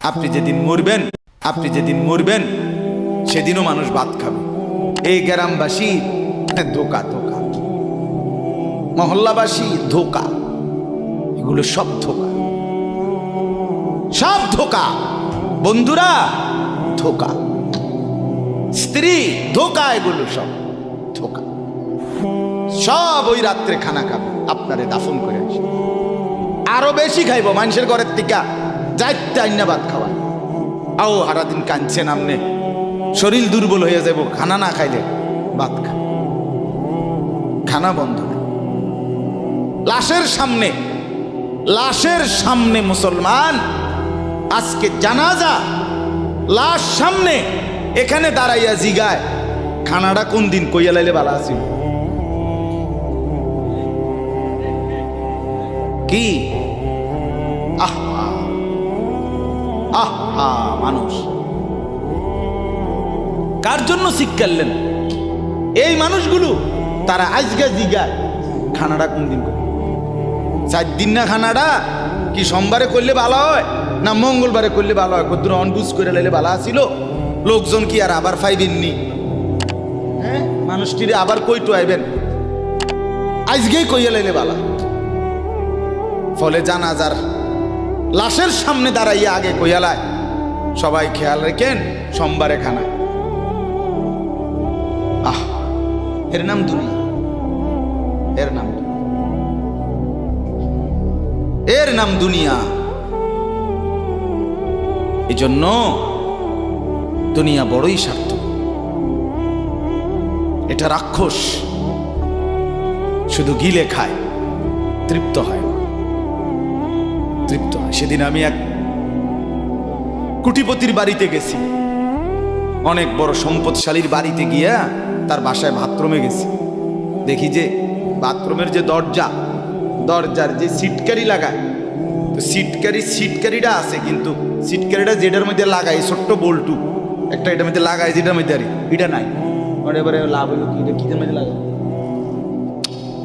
আপনি যেদিন মরবেন সেদিনও মানুষ ভাত খাবে। এই গ্রামবাসী ধোকা, মহল্লাবাসী ধোকা, এগুলো সব ধোকা। বন্ধুরা ধোকা, স্ত্রী ধোকা, এগুলো সব ধোকা। সব ওই রাত্রে খানা খাবে, আপনারে দাফন করে আসে। আরো বেশি খাইব মানুষের ঘরের থেকে যাইতে আইনা ভাত খাওয়া। আও সারাদিন কাঁদছেন আমনে, শরীর দুর্বল হয়ে যাব খানা না খাইলে। ভাত খানা বন্ধ। লাশের সামনে মুসলমান আজকে জানাজা, লাশ সামনে, এখানে দাঁড়াইয়া জিগায় খানাটা কোন দিন কইয়া লাইলে ভালো আছিল। কি আহা মানুষ কার জন্য শিক্ষালেন? এই মানুষগুলো তারা আজকে জিগায় খানাটা কোন দিন, 4 দিন না খানাটা কি সোমবারে করলে ভালো হয় না মঙ্গলবারে করলে ভালো হয়? কত অনবুঝ করে লাইলে ভালো আছিল। লোকজন কি আর আবার পাইবেননি? হ্যাঁ, মানুষটিরে আবার কইটো আইবেন, আজকেই কইয়া লাইলে ভালো। ফলে জানাজার লাশের সামনে দাঁড়াইয়া আগে কইয়ালায় সবাই খেয়াল রেখেন সোমবারে খানা। এর নাম দুনিয়া, এর নাম দুনিয়া। এই জন্য দুনিয়া বড়ই স্বার্থ, এটা রাক্ষস, শুধু গিলে খায়, তৃপ্ত হয়। সেদিন আমি এক কোটিপতির বাড়িতে গেছি, অনেক বড় সম্পদশালীর বাড়িতে গিয়া তার বাসায় বাথরুমে গেছি। দেখি যে বাথরুমের যে দরজার যে সিটকারি লাগায়, তো সিটকারিটা আছে, কিন্তু সিটকারিটা যেটার মধ্যে লাগায় ছোট্ট বল্টু একটা, এটার মধ্যে লাগায় যেটার মধ্যে এটা নাই। এবারে লাভ হলো কি, এটা কিদের মধ্যে লাগায়?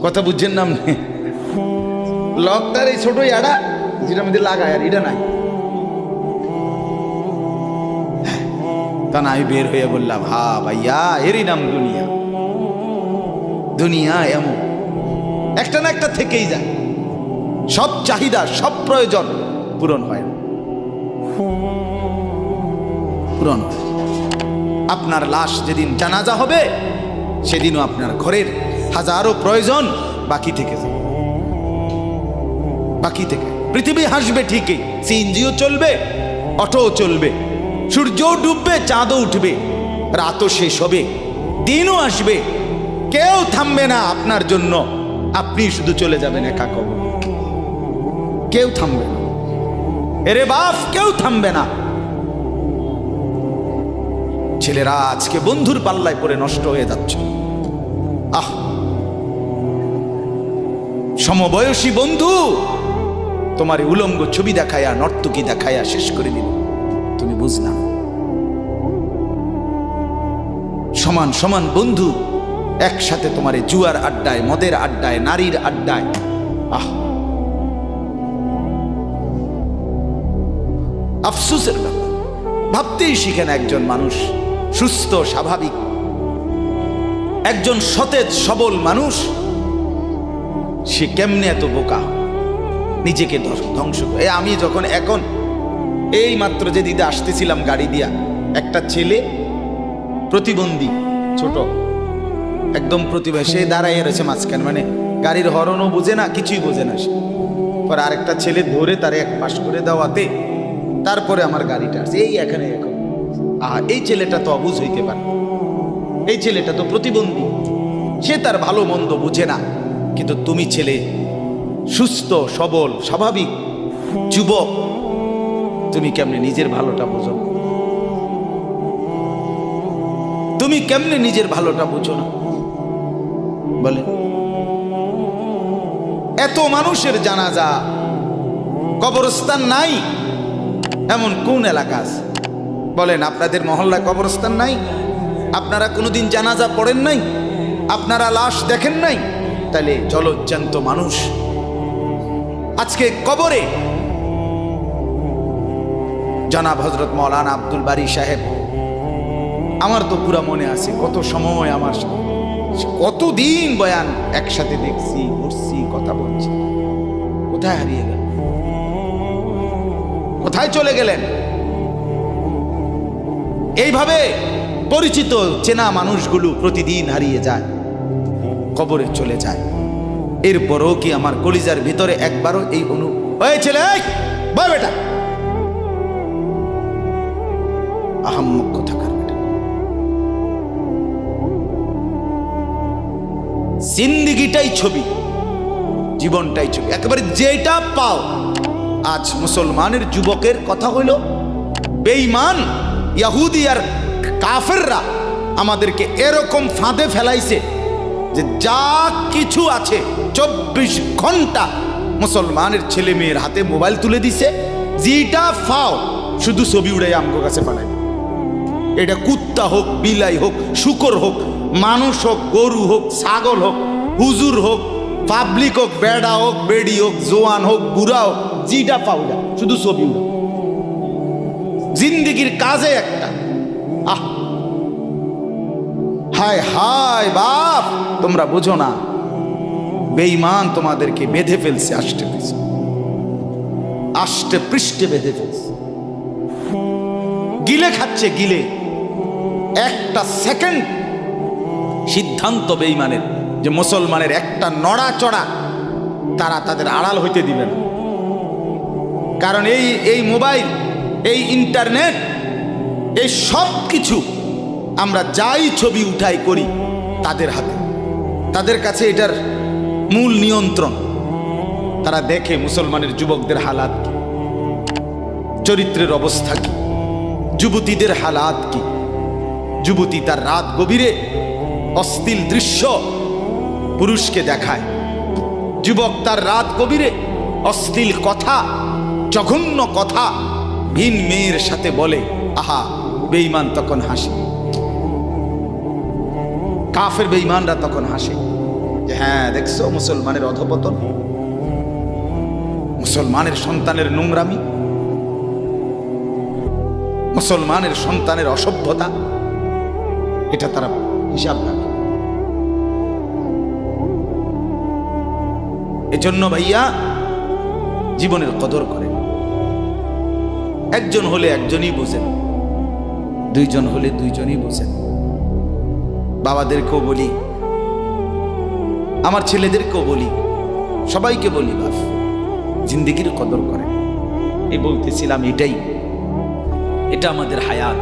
কথা বুঝছেন না? লকটার এই ছোট ইয়াটা যেটার মধ্যে লাগায়, আর এটা নাই। তা না, আমি বের হয়ে বললাম, ভাইয়া এরই নাম দুনিয়া এমন একটা না একটা থেকেই যায়। সব চাহিদা, সব প্রয়োজন পূরণ হয়। আপনার লাশ যেদিন জানাজা হবে সেদিনও আপনার ঘরের হাজারো প্রয়োজন বাকি থেকে যাবে। পৃথিবী হাসবে ঠিকই, সিএনজিও চলবে, অটোও চলবে, সূর্যও ডুববে, চাঁদও উঠবে, রাতও শেষ হবে, দিনও আসবে। কেউ থামবে না আপনার জন্য, আপনি শুধু চলে যাবেন একা কবর। কেউ থামবে না, এরে বাপ, কেউ থামবে না। ছেলেরা আজকে বন্ধুর পাল্লায় পড়ে নষ্ট হয়ে যাচ্ছে। সমবয়সী বন্ধু তোমার উলঙ্গ ছবি দেখায়া, নর্তকী দেখায়া শেষ করে দিল, তুমি বুঝলাম। সমান বন্ধু একসাথে তোমার জুয়ার আড্ডায়, মদের আড্ডায়, নারীর আড্ডায়। আফসোসের ব্যাপার, ভাবতেই শিখে না একজন মানুষ সুস্থ স্বাভাবিক, একজন সতেজ সবল মানুষ, সে কেমনে এত বোকা, নিজেকে ধ্বংস করে। আমি যখন এখন এই মাত্র যে দিদা আসতেছিলাম গাড়ি দিয়া, একটা ছেলে প্রতিবন্ধী, ছোট একদম প্রতিভা, সে দাঁড়াইয়া রয়েছে মাঝখানে, মানে গাড়ির হর্নও বোঝে না, কিছুই বোঝে না সে। পর আরেকটা ছেলে ধরে তারে এক পাশ করে দেওয়াতে তারপরে আমার গাড়িটা আসছে এই এখানে। এখন এই ছেলেটা তো অবুঝ হইতে পারে, এই ছেলেটা তো প্রতিবন্ধী, সে তার ভালো মন্দ বুঝে না। কিন্তু তুমি ছেলে সুস্থ সবল স্বাভাবিক যুবক, তুমি কেমনে নিজের ভালোটা বোঝো? তুমি কেমনে নিজের ভালোটা বুঝো না বলে? এত মানুষের জানাজা, কবরস্থান নাই এমন কোন এলাকা আছে বলেন? আপনাদের মহল্লায় কবরস্থান নাই? আপনারা কোনোদিন জানাজা পড়েন নাই? আপনারা লাশ দেখেন নাই? তাহলে জলজ্জান্ত মানুষ আজকে কবরে জনাব হযরত মাওলানা আব্দুল বারী সাহেব, আমার তো পুরা মনে আছে কত সময় আমার কতদিন বয়ান একসাথে দেখছি, ঘুরছি, কথা বলছি। কোথায় হারিয়ে গেল? কোথায় চলে গেলেন? এইভাবে পরিচিত চেনা মানুষগুলো প্রতিদিন হারিয়ে যায়, কবরে চলে যায়। এরপরও কি আমার কলিজার ভিতরে একবারও এই ওই ছেলে, বয় বেটা, আহাম্মক কোথাকার বেটা, জিন্দিগিটাই ছবি, জীবনটাই ছবি, একেবারে যেটা পাও। আজ মুসলমানের যুবকের কথা হইল বেঈমান ইহুদি আর কাফেররা আমাদেরকে এরকম ফাঁদে ফেলাইছে যে যা কিছু আছে 24 ঘন্টা মুসলমানের ছেলে মেয়ের হাতে মোবাইল তুলে দিছে। যেটা ফাও শুধু ছবি উড়াই আমগো কাছে পাঠায়। এটা কুত্তা হোক, বিলাই হোক, শুকর হোক, মানুষ হোক, গরু হোক, ছাগল হোক, হুজুর হোক, পাবলিক হোক, বেড়া হোক, বেড়ি হোক, জোয়ান হোক, বুড়া হোক, যেটা পাও না শুধু ছবি উড়া। জিন্দিগির কাজে একটা আহ, হায় হায় বাপ, তোমরা বুঝো না, বেঈমান তোমাদেরকে বেঁধে ফেলছে, আষ্টে পৃষ্ঠে বেঁধে ফেলছে, গিলে খাচ্ছে, গিলে। একটা সেকেন্ড সিদ্ধান্ত বেঈমানের যে মুসলমানের একটা নড়াচড়া তারা তাদের আড়াল হইতে দিবে না। কারণ এই মোবাইল, এই ইন্টারনেট, এই সব কিছু আমরা যাই ছবি উঠাই করি তাদের হাতে, তাদের কাছে এটার মূল নিয়ন্ত্রণ। তারা দেখে মুসলমানের যুবকদের হালাত কি, চরিত্রের অবস্থা কি, যুবতীদের হালাত কি। যুবতী তার রাত গভীরে অশ্লীল দৃশ্য পুরুষকে দেখায়, যুবক তার রাত গভীরে অশ্লীল কথা, জঘন্য কথা ভিন মেয়ের সাথে বলে। আহা, বেঈমান তখন হাসে, কাফের বেঈমানরা তখন হাসে যে হ্যাঁ দেখছো মুসলমানের অধপতন, মুসলমানের সন্তানের নোংরামি, মুসলমানের সন্তানের অসভ্যতা, এটা তারা হিসাব রাখে। এজন্য ভাইয়া জীবনের কদর করেন। একজন হলে একজনই বোঝেন, দুইজন হলে দুইজনই বোঝেন। বাবাদেরকেও বলি, আমার ছেলেদেরকেও বলি, সবাইকে বলি, বাপ জিন্দিগির কদর করেন। এই বলতেছিলাম, এটা আমাদের হায়াত,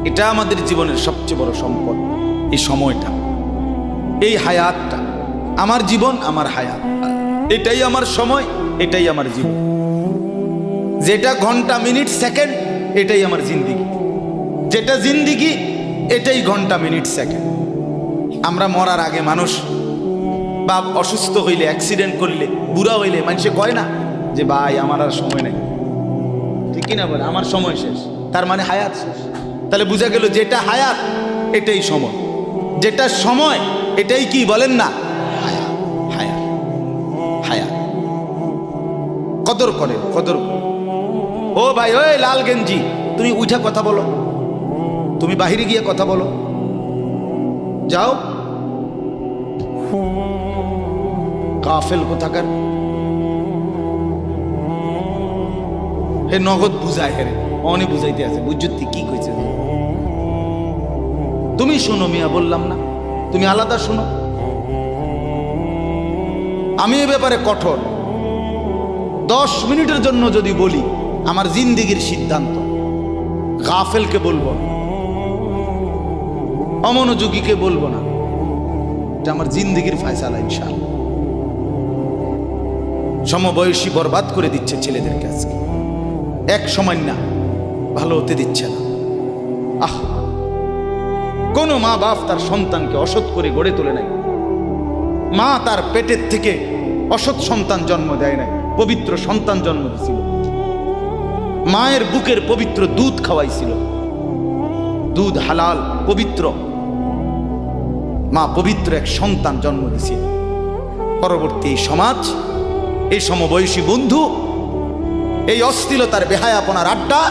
এটা আমাদের জীবনের সবচেয়ে বড় সম্পদ। এই সময়টা, এই হায়াতটা, আমার জীবন, আমার হায়াত, এটাই আমার সময়, এটাই আমার জীবন। যেটা ঘন্টা, মিনিট, সেকেন্ড, এটাই আমার জিন্দিগি। যেটা জিন্দিগি, এটাই ঘন্টা, মিনিট, সেকেন্ড। আমরা মরার আগে মানুষ বা অসুস্থ হইলে, অ্যাক্সিডেন্ট করলে, বুড়া হইলে মানুষে কয় না যে ভাই আমার আর সময় নেই, ঠিক কিনা বলে, আমার সময় শেষ, তার মানে হায়াত শেষ। তাহলে বোঝা গেল যেটা হায়াত এটাই সময়, যেটা সময় এটাই কি বলেন না, হায়াত। হায়াত, হায়াত। কদর করে, কদর। ও ভাই, ওই লাল গেঞ্জি, তুমি উঠা কথা বলো, তুমি বাহিরে গিয়ে কথা বলো, যাও। কাফেল কোথাকার, হে নগদ বুঝায়, হেরে অনেক বুঝাইতে আছে, বুঝতে কি কইছে। তুমি শোনো মিয়া, বললাম না, তুমি আলাদা শোনো। আমি এ ব্যাপারে কঠোর। 10 মিনিটের জন্য যদি বলি আমার জিন্দিগির সিদ্ধান্ত, গাফেলকে বলবো, অমনোযোগীকে বলবো না, এটা আমার জিন্দিগির ফয়সালা ইনশাআল্লাহ। সমবয়সী বরবাদ করে দিচ্ছে ছেলেদেরকে আজকে, এক সময় না ভালো হতে দিচ্ছে না। আহ, কোন মা বাপ তার সন্তানকে অসৎ করে গড়ে তোলে নাই। মা তার পেটের থেকে অসৎ সন্তান জন্ম দেয় নাই, পবিত্র সন্তান জন্ম দিয়েছিল। মায়ের বুকের পবিত্র দুধ খাওয়াইছিল, দুধ হালাল পবিত্র। মা পবিত্র এক সন্তান জন্ম দিয়েছিল। পরবর্তী সমাজ, এই সমবয়সী বন্ধু এই অশ্লীলতার বেহায়াপনার আড্ডা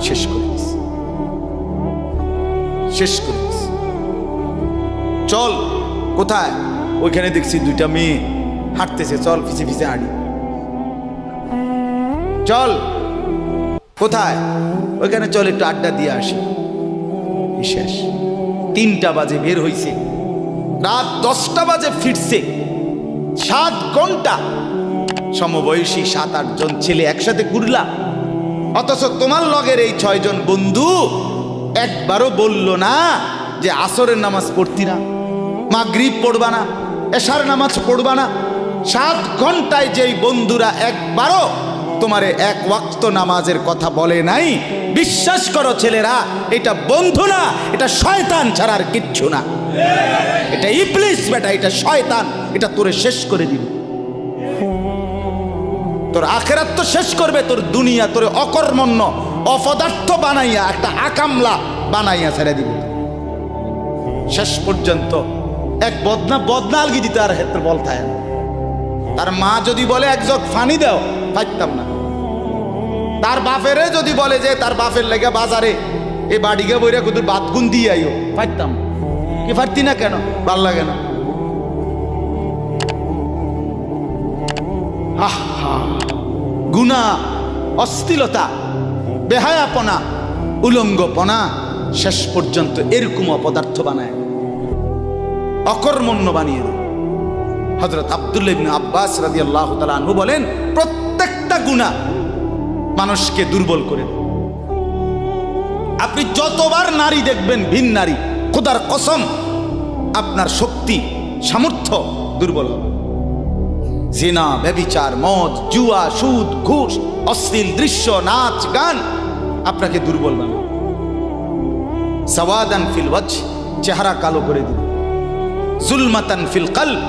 শেষ করে দিস, শেষ করে দিস। চল, কোথায়? ওইখানে দেখছি দুইটা মেয়ে হাঁটতেছে, চল পিছে পিছে হাঁটি। চল, কোথায়? ওইখানে চল, একটু আড্ডা দিয়ে আসি। শেষ। 3টা বাজে বের হইছে, রাত 10টা বাজে ফিরছে। 7 ঘন্টা সমবয়সী 7-8 জন ছেলে একসাথে ঘুরলা, অথচ তোমার লগের এই 6 জন বন্ধু একবারও বলল না যে আসরের নামাজ পড়তি না, মাগরিব পড়বা না, এশার নামাজ পড়বা না। 7 ঘন্টায় যেই বন্ধুরা একবারও তোমারে 1 ওয়াক্ত নামাজের কথা বলে নাই, বিশ্বাস করো ছেলেরা, এটা বন্ধু না, এটা শয়তান ছাড়া আর কিচ্ছু না। এটা ইবলিস বেটা, এটা শয়তান, এটা তোরে শেষ করে দিবে। তোর আখেরাত তো শেষ করবে, তোর দুনিয়া তোরে অকর্মণ্য অপদার্থ বানাইয়া একটা আকামলা বানাইয়া ছেড়ে দিবে। শেষ পর্যন্ত এক বদনা আলগি দিতে আর ক্ষেত্রে বলতায় না। তার মা যদি বলে 1 জগ ফানি দাও, পাইতাম না। তার বাপেরে যদি বলে যে তার বাপের লেগে বাজারে এই বাড়িকে বইরা কত বাতগুন দিয়ে আইও, পাইতাম কি? পারতি না কেন? ভাল লাগে না। গুনাহ, অশ্লীলতা, বেহায়াপনা, উলঙ্গপনা শেষ পর্যন্ত এরকম অপদার্থ বানায়, অকর্মণ্য বানিয়ে দেয়। হযরত আব্দুল্লাহ ইবনে আব্বাস রাদিয়াল্লাহু তাআলা আনহু বলেন, প্রত্যেকটা গুনাহ মানুষকে দুর্বল করে দেয়। আপনি যতবার নারী দেখবেন ভিন নারী, খোদার কসম আপনার শক্তি সামর্থ্য দুর্বল হবে। জিনা, ব্যভিচার, মদ, জুয়া, সুদ, ঘুষ, অশ্লীল দৃশ্য, নাচ, গান আপনাকে দুর্বল বানাবে। সাওয়াদান ফিল ওয়াজহ, চেহারা কালো করে দিবে। জুলমাতান ফিল কলব,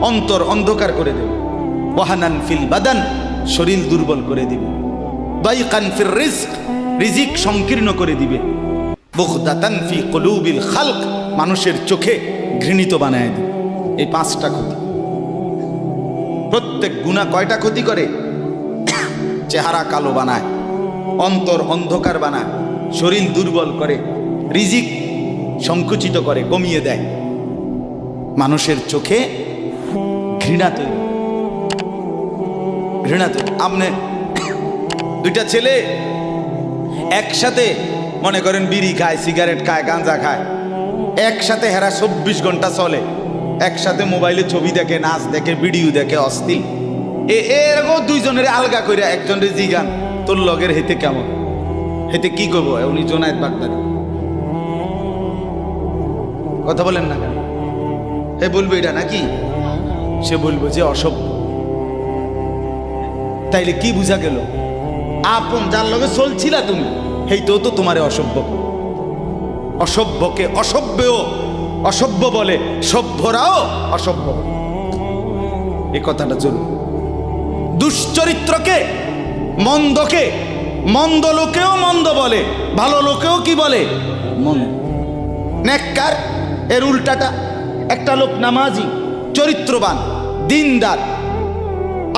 অন্তর অন্ধকার করে দেবে। ওয়াহানান ফিল বাদান, শরীর দুর্বল করে দিবে। দাইকান ফির রিজক, রিজিক সংকীর্ণ করে দিবে। বুগদাতান ফি কুলুবিল খালক, মানুষের চোখে ঘৃণিত বানায় দিবে। এই 5টা ক্ষতি। প্রত্যেক গুনাহ কয়টা ক্ষতি করে? চেহারা কালো বানায়, অন্তর অন্ধকার বানায়, শরীর দুর্বল করে, রিজিক সংকুচিত করে, কমিয়ে দেয়, মানুষের চোখে ঘৃণা তৈরি, ঘৃণা তৈরি। আপনি 2টা ছেলে একসাথে মনে করেন বিড়ি খায়, সিগারেট খায়, গাঁজা খায়, একসাথে হেরা 24 ঘন্টা চলে, একসাথে মোবাইলে ছবি দেখে, নাচ দেখে, ভিডিও দেখে, অস্থির। এরকম 2 জনের আলগা করে একজনের জিগান, তোর লগের হেতে কেমন, হেতে কি করবো? উনি জোনায়েদ বাগদাদি। কথা বলেন না কেন? হে বলবো এটা নাকি? সে বলবো যে অসভ্য। তাইলে কি বুঝা গেল? আপন যার লগে চলছিলা তুমি, হেইতেও তো তোমারে অসভ্য। অসভ্যকে অসভ্যও অসভ্য বলে, সভ্যরাও অসভ্য। এই কথাটা জরুরি। দুশ্চরিত্রকে, মন্দকে মন্দ লোকেও মন্দ বলে, ভালো লোকেও কি বলে? মন্দ। নেককার এর উল্টাটা। একটা লোক নামাজি, চরিত্রবান, দিনদার,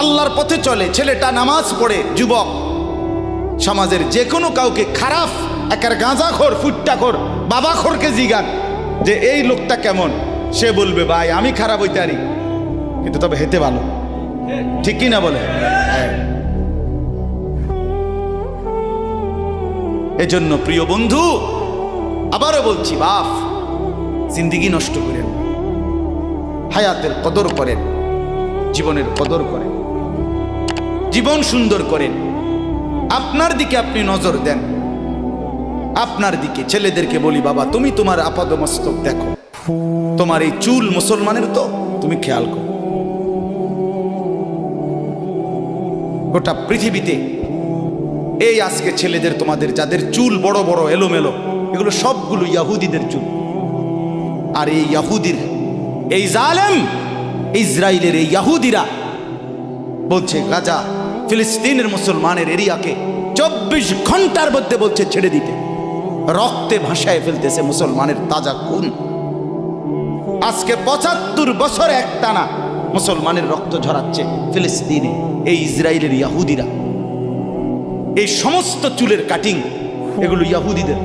আল্লাহর পথে চলে, ছেলেটা নামাজ পড়ে, যুবক, সমাজের যে কোনো কাউকে খারাপ, একার গাঁজাখোর, ফুট্টাখোর, বাবাখোরকে জিগান যে এই লোকটা কেমন, সে বলবে ভাই আমি খারাপ হইতে পারি, কিন্তু তবে হেতে ভালো। ঠিক কি না বলে? এজন্য প্রিয় বন্ধু, আবারও বলছি, বাপ জিন্দিগি নষ্ট করেন, হায়াতের কদর করেন, জীবনের কদর করেন, জীবন সুন্দর করেন। আপনার দিকে আপনি নজর দেন, আপনার দিকে। ছেলেদেরকে বলি, বাবা তুমি তোমার আপাদমস্তক দেখো, তোমার এই চুল মুসলমানের তো, তুমি খেয়াল করো। গোটা পৃথিবীতে এই আজকে ছেলেদের, তোমাদের যাদের চুল বড় বড় এলোমেলো, এগুলো সবগুলো ইয়াহুদিদের চুল। আর এই ইয়াহুদির, এই জালেম ইসরায়েলের এই ইয়াহুদিরা বলছে গাজা, ফিলিস্তিনের মুসলমানের এরিয়াকে 24 ঘন্টার মধ্যে বলছে ছেড়ে দিতে। রক্তে ভাসায় ফেলতেছে মুসলমানের তাজা খুন। আজকে 75 বছর একটানা মুসলমানের রক্ত ঝরাচ্ছে ফিলিস্তিনে এই ইসরায়েলের ইয়াহুদিরা। এই সমস্ত চুলের কাটিং এগুলো ইহুদিদের,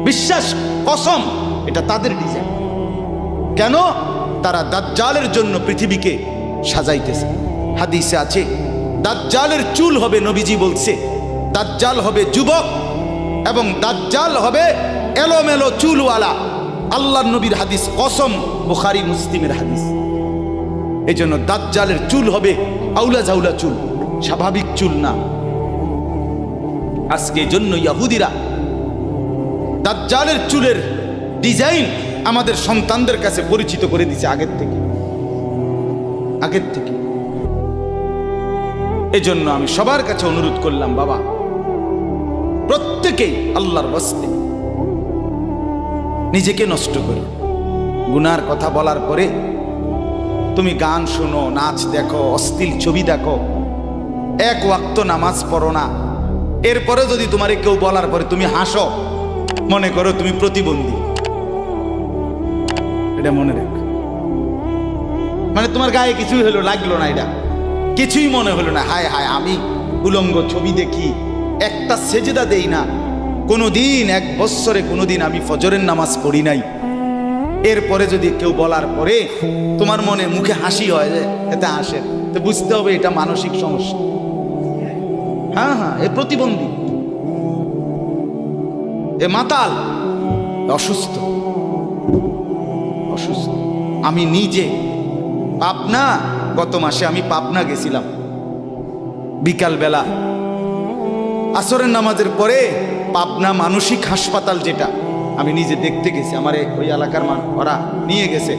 বিশ্বাস কসম এটা তাদের ডিজাইন। কেন? তারা দাজ্জালের জন্য পৃথিবীকে সাজাইতেছে। হাদিসে আছে দাজ্জালের চুল হবে, নবীজি বলছে দাজ্জাল হবে যুবক এবং দাজ্জাল হবে এলোমেলো চুলওয়ালা। আল্লাহর নবীর হাদিস, কসম, বুখারী মুসলিমের হাদিস। এই জন্য দাজ্জালের চুল হবে আউলা জাউলা চুল, স্বাভাবিক চুল না। আজকে এই জন্য ইহুদিরা দাজ্জালের চুলের ডিজাইন আমাদের সন্তানদের কাছে পরিচিত করে দিচ্ছে আগের থেকে। এজন্য আমি সবার কাছে অনুরোধ করলাম, বাবা প্রত্যেকেই আল্লাহর ওয়াস্তে নিজেকে নষ্ট করো। গুনার কথা বলার পরে তুমি গান শোনো, নাচ দেখো, অশ্লীল ছবি দেখো, এক ওয়াক্ত নামাজ পড়ো না, এরপরে যদি তোমারে কেউ বলার পরে তুমি হাসো, মনে করো তুমি প্রতিবন্ধী। এটা মনে রেখ, মানে তোমার গায়ে কিছুই হলো, লাগলো না, এটা কিছুই মনে হলো না। হায় হায়, আমি উলঙ্গ ছবি দেখি, একটা সেজদা দেই না কোনোদিন, 1 বছরে কোনোদিন আমি ফজরের নামাজ পড়ি নাই, এরপরে যদি কেউ বলার পরে তোমার মনে মুখে হাসি হয়, যে এতে হাসে, তো বুঝতে হবে এটা মানসিক সমস্যা। হ্যাঁ, এ প্রতিবন্ধী, এ মাতাল, অসুস্থ। আমি নিজে পাবনা, গত মাসে আমি পাবনা গেছিলাম, বিকালবেলা আসরের নামাজের পরে পাবনা মানসিক হাসপাতাল, যেটা আমি নিজে দেখতে গেছি, আমার ওই এলাকার ওরা নিয়ে গেছে,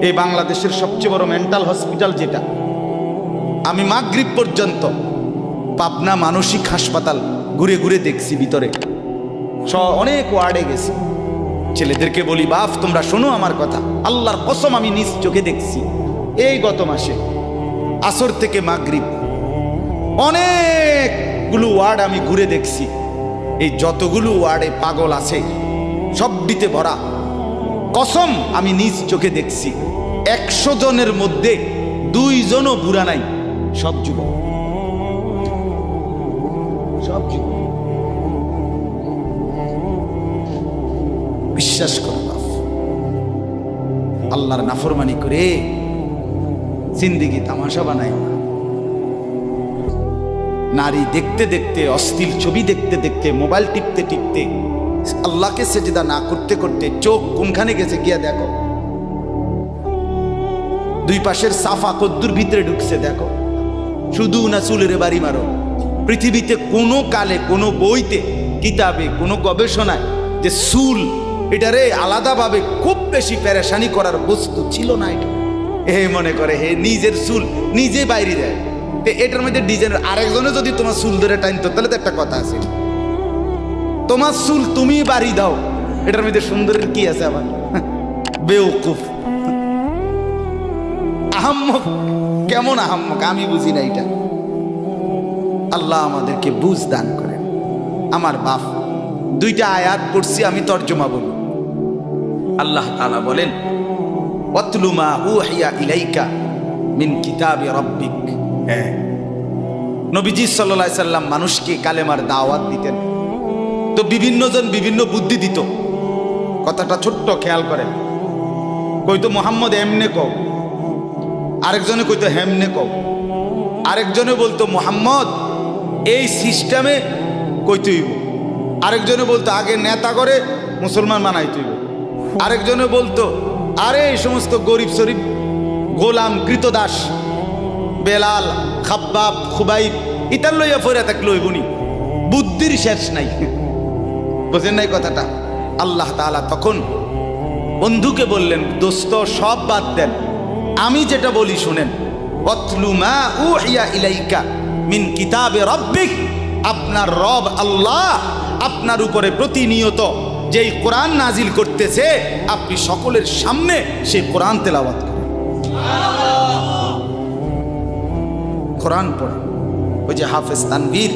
এই বাংলাদেশের সবচেয়ে বড় মেন্টাল হসপিটাল যেটা। আমি মাগরিব পর্যন্ত পাবনা মানসিক হাসপাতাল ঘুরে ঘুরে দেখছি, ভিতরে অনেক ওয়ার্ডে গেছি। ছেলেদেরকে বলি, বাপ তোমরা শোনো আমার কথা, আল্লাহর কসম আমি নিজ চোখে দেখছি। এই গত মাসে আসর থেকে মাগরিব অনেকগুলো ওয়ার্ড আমি ঘুরে দেখছি। এই যতগুলো ওয়ার্ডে পাগল আছে সবটিতে ভরা, কসম আমি নিজ চোখে দেখছি। 100 জনের মধ্যে 2 জনও বুড়া নাই, সব যুবক, সব যুবক। বিশ্বাস করো বাপ, আল্লাহর নাফরমানি করে জিন্দেগি তামাশা বানায় না। নারী দেখতে দেখতে, অশ্লীল ছবি দেখতে দেখতে, মোবাইল টিপতে টিপতে, আল্লাহকে সেজদা না করতে করতে চোখ কোনখানে গেছে গিয়া দেখো। 2 পাশের সাফা কদ্দুর ভিতরে ঢুকছে দেখো। শুধু না চুলের বাড়ি মারো। পৃথিবীতে কোনো কালে, কোনো বইতে, কিতাবে, কোনো গবেষণায় যে চুল এটারে আলাদাভাবে খুব বেশি পেরেশানি করার বস্তু ছিল না। এটা মনে করে নিজের চুল নিজে বাইরে দেয়, এটার মধ্যে ডিজাইন। আরেকজনে যদি তোমার চুল ধরে টাইনতো তাহলে তো একটা কথা আছে, তোমার চুল তুমি বাড়ি দাও, এটার মধ্যে সুন্দরের কি আছে? আবার বেওকুফ, আহাম্মক। কেমন আহাম্মক আমি বুঝি না এটা। আল্লাহ আমাদেরকে বুঝ দান করেন। আমার বাপ 2টা আয়াত পড়ছি, আমি তর্জমা বলি। আল্লাহ তাআলা বলেন, ওয়াতলু মা উহিয়া ইলাইকা মিন কিতাবি রাব্বিক। নবীজি সাল্লাল্লাহু আলাইহি সাল্লাম মানুষকে কালেমার দাওয়াত দিতেন, তো বিভিন্ন জন বিভিন্ন বুদ্ধি দিত। কথাটা ছোট্ট খেয়াল করেন। কইতো মুহাম্মদ এমনে কও, আরেকজনে কইতো হেমনে কও, আরেকজনে বলতো মুহাম্মদ এই সিস্টেমে কইতে হইব, আরেকজনে বলতো আগে নেতা করে মুসলমান বানাইতে হইব, আরেকজনে বলতো আরে এই সমস্ত গরিব শরীফ গোলাম কৃতদাস বেলাল খাব্বাব খুবাইব ইতার লইয়া ফইরা থাকলে হইবনি। বুদ্ধির শেষ নাই, বোঝেন নাই কথাটা? আল্লাহ তাআলা তখন বন্ধুকে বললেন, দোস্ত সব বাদ দেন, আমি যেটা বলি শুনেন। ওয়াতলু মা উহিয়া ইলাইকা মিন কিতাবে রাব্বিক। আপনার রব আল্লাহ আপনার উপরে প্রতিনিয়ত যেই কোরআন নাজিল করতেছে, আপনি সকলের সামনে সেই কোরআন তেলাওয়াত করেন, কোরআন পড়েন। ওই যে হাফেজ তানভীর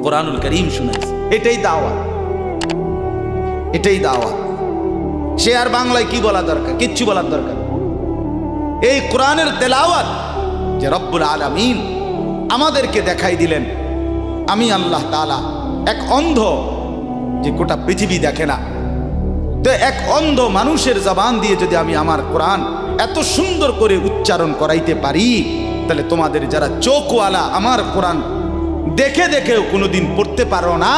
কোরআনুল কারীম শুনেছে, এটাই দাওয়াত, এটাই দাওয়াত। সে আর বাংলায় কি বলা দরকার? কিচ্ছু বলার দরকার। এই কোরআনের তেলাওয়াত যে রব্বুল আলামিন আমাদেরকে দেখাই দিলেন আমি আল্লাহ তাআলা এক অন্ধ, যে গোটা পৃথিবী দেখে না, তো এক অন্ধ মানুষের জবান দিয়ে যদি আমি আমার কোরআন এত সুন্দর করে উচ্চারণ করাইতে পারি, তাহলে তোমাদের যারা চোখওয়ালা আমার কোরআন দেখে দেখেও কোনোদিন পড়তে পারো না,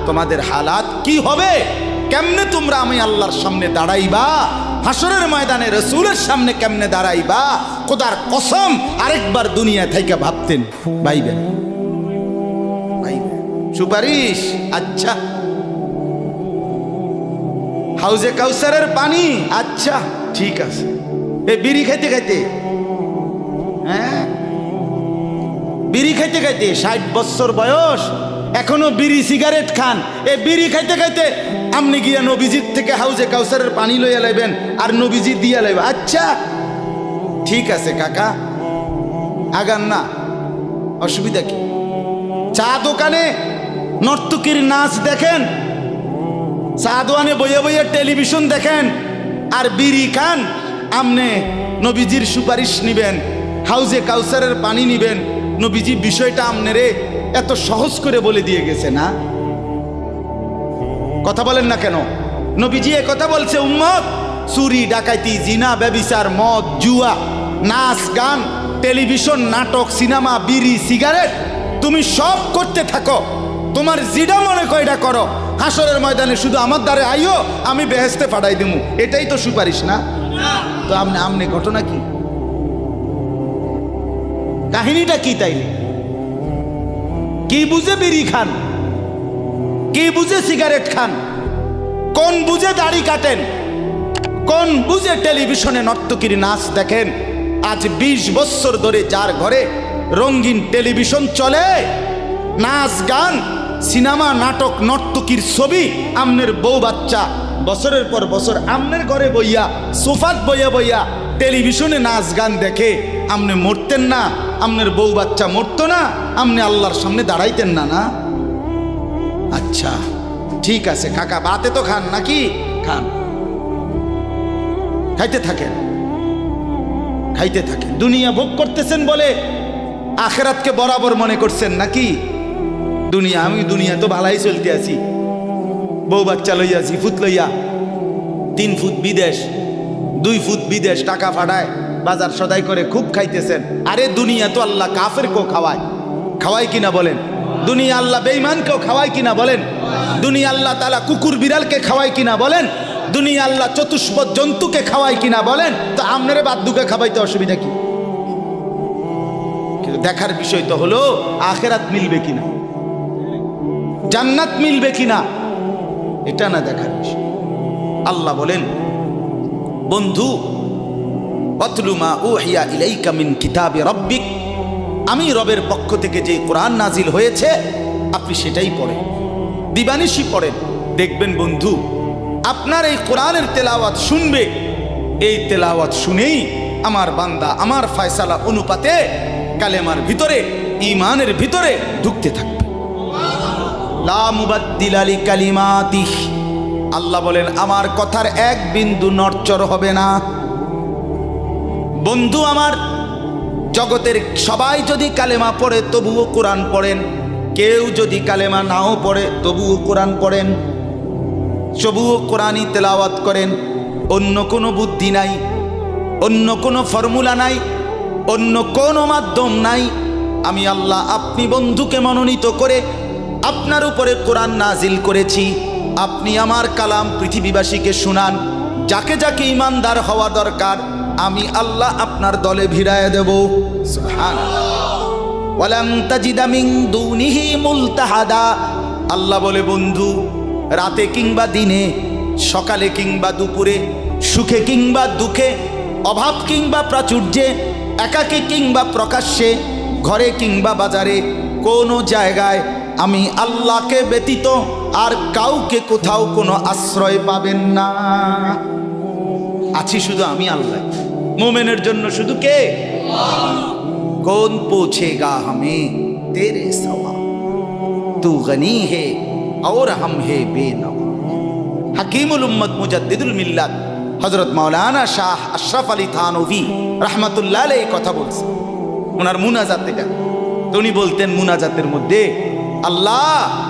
তোমাদের হালাত কি হবে? কেমনে তোমরা আমি আল্লাহর সামনে দাঁড়াইবা? হাসরের ময়দানে রাসূলের সামনে কেমনে দাঁড়াইবা? খোদার কসম আরেকবার দুনিয়া থেকে ভাবতেন ভাইবেন সুপারিশ। আচ্ছা, হাউজে কাউসারের পানি, আচ্ছা ঠিক আছে। এ বিড়ি খাইতে খাইতে, হ্যাঁ বিড়ি খাইতে খাইতে 60 বছর বয়স, এখনো বিড়ি সিগারেট খান। এ বিড়ি খাইতে খাইতে আপনি গিয়া নবীজির থেকে হাউজে কাউসারের পানি লইয়া লাইবেন আর নবীজি দিয়া লাইবেন। আচ্ছা ঠিক আছে কাকা, আগান না, অসুবিধা কি? চা দোকানে নর্তকীর নাচ দেখেন, চা দোকানে বইয়া বইয়া টেলিভিশন দেখেন, আর বিড়ি খান। আমনে নবীজির সুপারিশ নিবেন, হাউজে কাউসারের পানি নিবেন। নবীজি বিষয়টা আমনেরে এত সহজ করে বলে দিয়ে গেছে না? কথা বলেন না কেন? নবীজি এ কথা বলছে, উম্মত চুরি ডাকাইতি জিনা ব্যভিচার মদ জুয়া নাচ গান টেলিভিশন নাটক সিনেমা বিড়ি সিগারেট তুমি সব করতে থাকো, তোমার জিডা মনে কয়টা করো, হাসরের ময়দানে শুধু আমার দ্বারে আইও, আমি বেহেশতে পাঠাই দেবো। এটাই তো সুপারিশ না? তো আমনে ঘটনা কি, কাহিনীটা কি? তাইলে কি বুঝে বিড়ি খান, কি বুঝে সিগারেট খান, কোন বুঝে দাড়ি কাটেন, কোন বুঝে টেলিভিশনে নর্তকীর নাচ দেখেন? আজ 20 বছর ধরে যার ঘরে রঙিন টেলিভিশন চলে, নাচ গান সিনেমা নাটক নর্তকীর ছবি, আমনের বউ বাচ্চা বছরের পর বছর আমনের ঘরে বইয়া সোফাত বইয়া বইয়া টেলিভিশনে নাচ গান দেখে, আমনে মরতেন না? আমনের বউ বাচ্চা মরতো না? আমনে আল্লাহর সামনে দাঁড়াইতেন না? না? আচ্ছা ঠিক আছে কাকা, বাতে তো খান নাকি? খান, খাইতে থাকেন, খাইতে থাকেন। দুনিয়া ভোগ করতেছেন বলে আখিরাতকে বরাবর মনে করছেন নাকি? দুনিয়া, আমি দুনিয়া তো ভালাই চলতে আছি, বউ বাচ্চা লইয়া 2 ফুট লইয়া 3 ফুট বিদেশ 2 ফুট বিদেশ টাকা ফাটায় বাজার সদাই করে খুব খাইতেছেন। আরে দুনিয়া তো আল্লাহ কাফেরকেও খাওয়ায়, খাওয়ায় কিনা বলেন? দুনিয়া আল্লাহ বেঈমানকেও খাওয়ায় কিনা বলেন? দুনিয়া আল্লাহ তাআলা কুকুর বিড়ালকে খাওয়ায় কিনা বলেন? দুনিয়া আল্লাহ চতুষ্পদ জন্তুকে খাওয়ায় কিনা বলেন? তো আপনারে বাদ্দুকে খাওয়াইতে অসুবিধা কি? কিন্তু দেখার বিষয় তো হলো আখিরাত মিলবে কিনা, জান্নাত মিলবে কিনা, এটা না দেখার বিষয়। আল্লাহ বলেন, বন্ধু ওয়াতলু মা উহিয়া ইলাইকা মিন কিতাবি রাব্বিক, আমি রবের পক্ষ থেকে যে কোরআন নাজিল হয়েছে আপনি সেটাই পড়েন, দিবানিশি পড়েন। দেখবেন বন্ধু আপনার এই কোরআনের তেলাওয়াত শুনবে, এই তেলাওয়াত শুনেই আমার বান্দা আমার ফয়সালা অনুপাতে কালেমার ভিতরে ঈমানের ভিতরে ঢুকতে থাকবে। লা মুবাদ্দিলা লিকালিমাতিহি, আল্লাহ বলেন আমার কথার এক বিন্দু নড়চড় হবে না। বন্ধু আমার, জগতের সবাই যদি কালেমা পড়ে তবুও কোরআন পড়েন, কেউ যদি কালেমা নাও পড়ে তবুও কোরআন পড়েন, তবুও কোরআনই তেলাওয়াত করেন। অন্য কোনো বুদ্ধি নাই, অন্য কোনো ফর্মুলা নাই, অন্য কোনো মাধ্যম নাই। আমি আল্লাহ আপনি বন্ধুকে মনোনীত করে আপনার উপরে কোরআন নাজিল করেছি, আপনি আমার কালাম পৃথিবীবাসীকে শুনান। যাকে যাকে ইমানদার হওয়া দরকার আমি আল্লাহ আপনার দলে ভিড়ায় দেব। সুবহানাল্লাহ। ওয়ালাম তাজিদা মিন দুনিহি মুলতাহাদা, আল্লাহ বলে বন্ধু রাতে কিংবা দিনে, সকালে কিংবা দুপুরে, সুখে কিংবা দুঃখে, অভাব কিংবা প্রাচুর্যে, একাকী কিংবা প্রকাশ্যে, ঘরে কিংবা বাজারে, কোনো জায়গায় আমি আল্লাহকে ব্যতীত আর কাউকে কোথাও কোনো আশ্রয় পাবেন না। আছি শুধু আমি আল্লাহ। মোমেনের জন্য শুধু কে? কौन पूछेगा हमें तेरे सवा, तू गनी है और हम है बेनवा। हकीमुल उम्मत मुजद्दिदुल मिल्लत हजरत मौलाना शाह अशरफ अली थानवी रहमतुल्लाह अलैहि কথা বলছে ওনার মুনাজাত। এটা তো উনি বলতেন মুনাজাতের মধ্যে, আল্লাহ